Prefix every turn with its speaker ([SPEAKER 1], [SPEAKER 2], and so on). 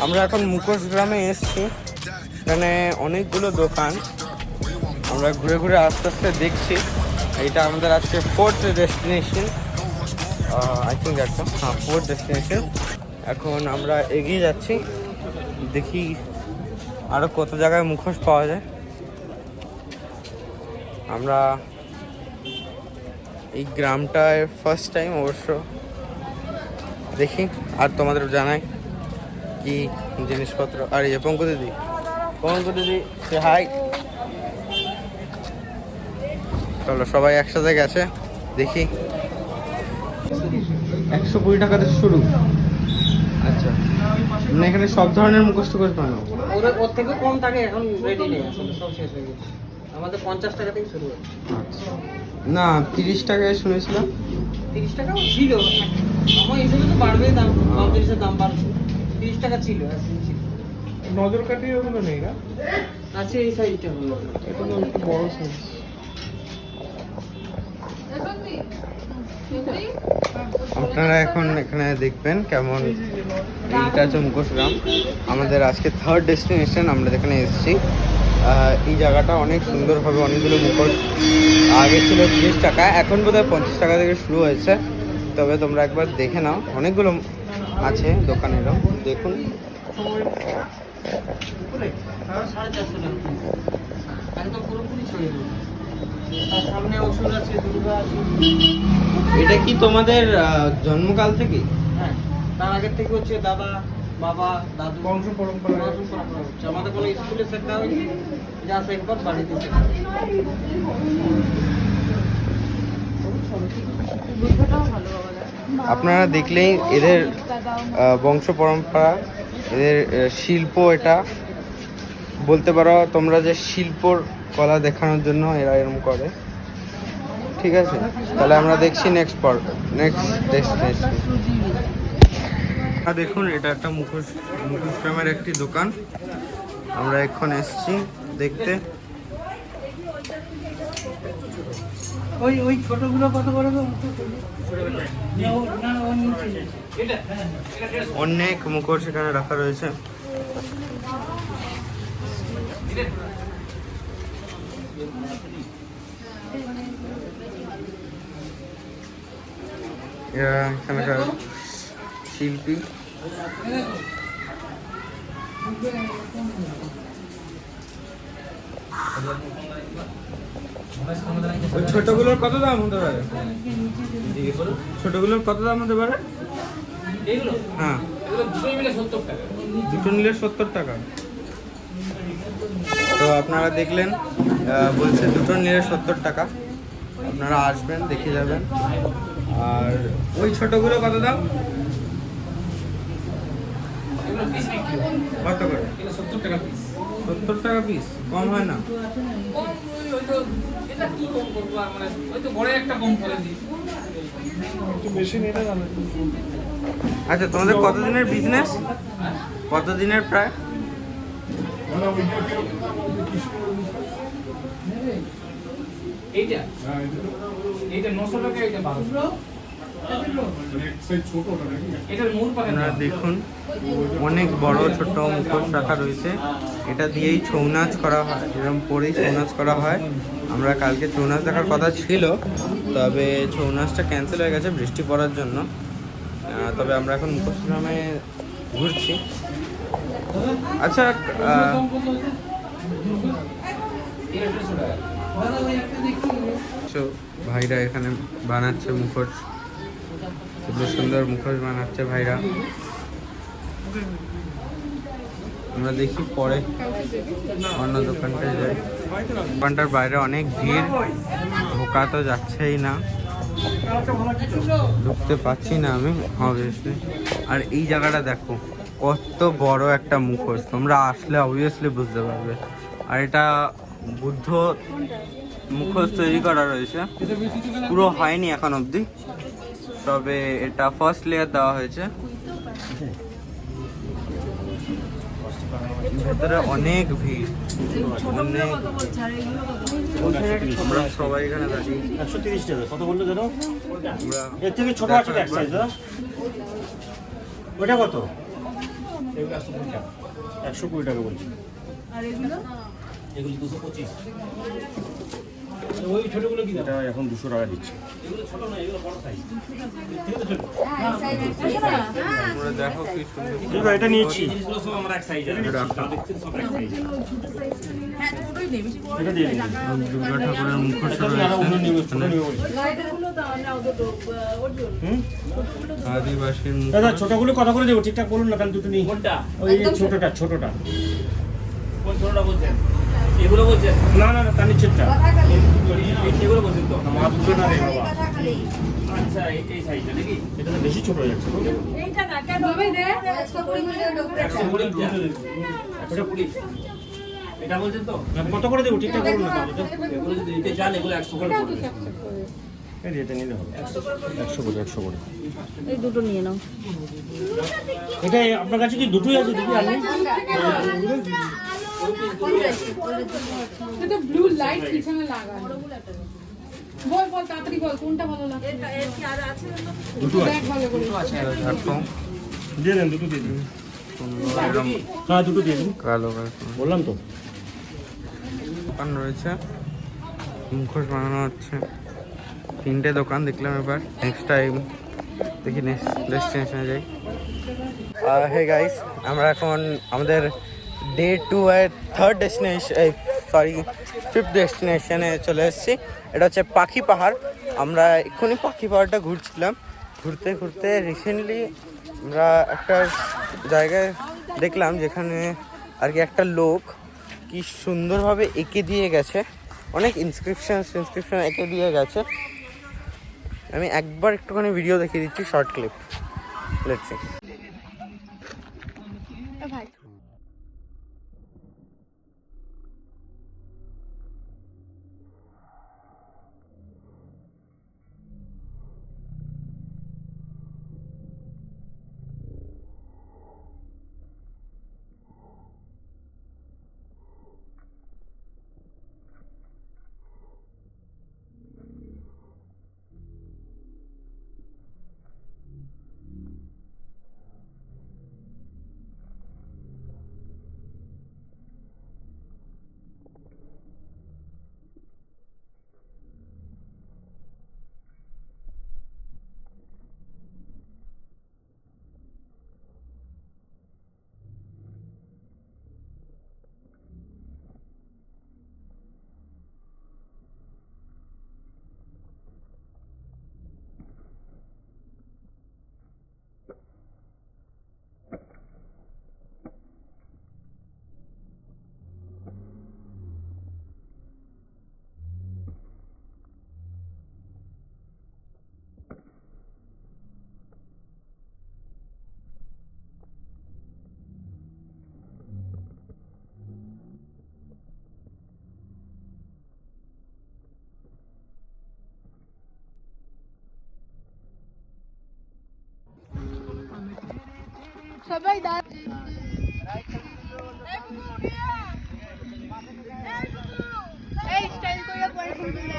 [SPEAKER 1] আমরা এখন মুখোশ গ্রামে এসেছি, এখানে অনেকগুলো দোকান। আমরা ঘুরে ঘুরে আস্তে আস্তে দেখছি। এইটা আমাদের আজকে ফোর্থ ডেস্টিনেশন, আই থিঙ্ক একটা ফোর্থ ডেস্টিনেশন। এখন আমরা এগিয়ে যাচ্ছি, দেখি আরও কত জায়গায় মুখোশ পাওয়া যায়। আমরা এই গ্রামটায় ফার্স্ট টাইম অবশ্য দেখি, আর তোমাদের জানাই কি জিনিসপত্র। আর এই পঙ্কু দিদি সে হাই। চলো সবাই একসাথে গেছে, দেখি। 120 টাকাতে শুরু। আচ্ছা, মানে এখানে সব ধরনের মুখোশ টুকোশ বানাও?
[SPEAKER 2] ওর থেকে কম থাকে এখন রেডি নেই, আসলে সব শেষ হয়ে গেছে। আমাদের 50 টাকা থেকে শুরু হচ্ছে।
[SPEAKER 1] আচ্ছা, না 30 টাকায় শুনেছিলাম।
[SPEAKER 2] 30 টাকা ছিল, আমার হিসেবে তো বাড়বেই দাম, 35 এর দাম বাড়ছে। 30 টাকা ছিল।
[SPEAKER 1] নজর কাটিয়ে ওগুলো নেই না?
[SPEAKER 2] আছে এই সাইজটা হলো,
[SPEAKER 1] এটা তো একটু বড় সাইজ। আপনারা এখন এখানে দেখবেন কেমন। এইটা হচ্ছে মুখোশ গ্রাম, আমাদের আজকে থার্ড ডেস্টিনেশন। আমরা যেখানে এসেছি, এই জায়গাটা অনেক সুন্দরভাবে অনেকগুলো মুখোশ। আগে ছিল 30 টাকা, এখন বোধহয় 50 টাকা থেকে শুরু হয়েছে। তবে তোমরা একবার দেখে নাও, অনেকগুলো আছে দোকানেরও, দেখুন। এটা কি তোমাদের জন্মকাল থেকে?
[SPEAKER 2] হ্যাঁ, তার আগের থেকে হচ্ছে দাদা, বাবা, দাদু,
[SPEAKER 1] বংশ পরম্পরা
[SPEAKER 2] হচ্ছে। আমাদের কোনো স্কুলে শেখা হয়নি, যা শেখবার বাড়িতে শেখা।
[SPEAKER 1] আপনারা দেখলেই এদের বংশ পরম্পরা, এদের শিল্প। এটা বলতে পারো তোমরা যে শিল্পর কলা দেখানোর জন্য এরা এরকম করে। ঠিক আছে, তাহলে আমরা দেখছি নেক্সট ডেস্টিনেশন। দেখুন, এটা একটা মুখোশ গ্রামের একটি দোকান। আমরা এখন এসেছি দেখতে।
[SPEAKER 2] ওই ছোটগুলো কত করে?
[SPEAKER 1] অনেক মুখোশ এখানে রাখা রয়েছে। এখানকার শিল্পী। ছোটগুলোর কত দাম হতে পারে? ছোটগুলোর কত দাম হতে পারে? হ্যাঁ, দুটো নিলে 70 টাকা। তো আপনারা দেখলেন, বলছে দুটো নিলে 70 টাকা। আপনারা আসবেন, দেখে যাবেন। আর ওই ছোটগুলো কত দাম? কত করে?
[SPEAKER 2] 70 টাকা পিস।
[SPEAKER 1] 70 টাকা পিস, কম হয় না? আচ্ছা, তোমাদের কতদিনের বিজনেস? কতদিনের প্রায়? দেখুন, অনেক বড় ছোট মুখোশ রাখা রয়েছে। এটা দিয়েই ছৌ নাচ করা হয়, এরকম পরেই ছৌ নাচ করা হয়। আমরা কালকে ছৌ নাচ দেখার কথা ছিল, তবে ছৌ নাচটা ক্যান্সেল হয়ে গেছে বৃষ্টি পড়ার জন্য। তবে আমরা এখন মুখোশ গ্রামে ঘুরছি। আচ্ছা, ভাইরা এখানে বানাচ্ছে মুখোশ, খুব সুন্দর মুখোশ বানাচ্ছে ভাইরা। আমরা দেখি পরে অন্য দোকানটায় যাই। দোকানটার বাইরে অনেক ভিড়, ঢোকা তো যাচ্ছেই না, ঢুকতে পাচ্ছি না আমি অবভিয়াসলি। আর এই জায়গাটা দেখো, কত বড় একটা মুখোশ, তোমরা আসলে অবভিয়াসলি বুঝতে পারবে। আর এটা বুদ্ধ মুখোশ তৈরি করা রয়েছে, পুরো হয়নি এখন অবধি, তবে এটা ফার্স্ট লেয়ার দেওয়া হয়েছে। ভেতরে অনেক ভিড়, অনেক। আমরা সবাই এখানে দাঁড়িয়ে।
[SPEAKER 3] 130 টাকা কত বললো জানো? এর থেকে ছোট আছে এক সাইজ। ওটা কত? এগুলো 120 টাকা। 120 টাকা বলছি।
[SPEAKER 2] আর এগুলো
[SPEAKER 3] এগুলো 225। ওই ছোটগুলো কি দাম? এখন 200 টাকা দিচ্ছে। এগুলো ছোট না, এগুলো বড় সাইজ।
[SPEAKER 1] তোমরা দেখো কি সুন্দর।
[SPEAKER 3] ঠিক আছে, এটা নিয়েছি। জিনিসগুলো সব আমরা এক সাইজের। দেখছেন সব এক সাইজের।
[SPEAKER 2] হ্যাঁ ছোটই নেই, বেশি বড়
[SPEAKER 3] এটা দিয়ে দিন।
[SPEAKER 1] দুর্গা ঠাকুরের মুখোশ
[SPEAKER 3] এটা দিয়ে আরো অন্য নিবে, ছোট নিবে বলছি।
[SPEAKER 2] লাইটারগুলো তো আমরা ওদের ওজন
[SPEAKER 3] হুম?
[SPEAKER 1] আদিবাসীর
[SPEAKER 3] দাদা ছোটগুলো কত করে দেবো ঠিকঠাক বলুন না, তাহলে দুটো নিই। কোনটা? ওই যে ছোটটা।
[SPEAKER 4] কোন ছোটটা বলছেন? এগুলো বলছেন?
[SPEAKER 3] না না না, তার নিচেরটা।
[SPEAKER 4] এগুলো বলছেন তো?
[SPEAKER 3] মা দুটো না রে বাবা।
[SPEAKER 4] আচ্ছা, এই সাইজটা নাকি?
[SPEAKER 3] এটা তো বেশি ছোট হয়ে যাচ্ছে।
[SPEAKER 2] এইটা না কেন হবে রে
[SPEAKER 4] 120 এটা বলছেন তো?
[SPEAKER 3] কত করে দেবো ঠিকঠাক বলুন না তাহলে তো।
[SPEAKER 4] এগুলো যদি নিতে চান এগুলো 100 করে পড়বে।
[SPEAKER 3] এই যে এটা নিলে হবে 100 করে।
[SPEAKER 2] এই দুটো নিয়ে নাও।
[SPEAKER 3] এটা আপনার কাছে কি দুটোই আছে? দুটোই আনলেন?
[SPEAKER 5] এটা ব্লু লাইট পিছনে লাগানো। বল বল তাড়াতাড়ি বল কোনটা ভালো লাগছে?
[SPEAKER 3] দুটো আছে।
[SPEAKER 5] দেখ ভালো করে।
[SPEAKER 1] দেখো
[SPEAKER 3] দিয়ে দেন, দুটো দিয়ে দিন।
[SPEAKER 1] সুন্দর এরকম
[SPEAKER 3] হ্যাঁ দুটো দিয়ে দিন,
[SPEAKER 1] কালো কালো
[SPEAKER 3] বললাম তো।
[SPEAKER 1] দোকান রয়েছে, মুখোশ বানানো হচ্ছে। 3টে দোকান দেখলাম, এবার নেক্সট টাইম দেখি নেক্সট ডেস্টিনেশনে যাই। হে গাইস, আমরা এখন আমাদের ডে 2 এর থার্ড ডেস্টিনেশন, সরি 5th ডেস্টিনেশনে চলে এসেছি। এটা হচ্ছে পাখি পাহাড়। আমরা এক্ষুনি পাখি পাহাড়টা ঘুরছিলাম, ঘুরতে ঘুরতে রিসেন্টলি আমরা একটা জায়গায় দেখলাম যেখানে আর কি একটা লোক কি সুন্দরভাবে এঁকে দিয়ে গেছে, অনেক ইনস্ক্রিপশন এঁকে দিয়ে গেছে। আমি একবার একটুখানি ভিডিও দেখিয়ে দিচ্ছি, শর্ট ক্লিপ। Let's see.
[SPEAKER 5] সবাই এই স্টাইল করে পড়ে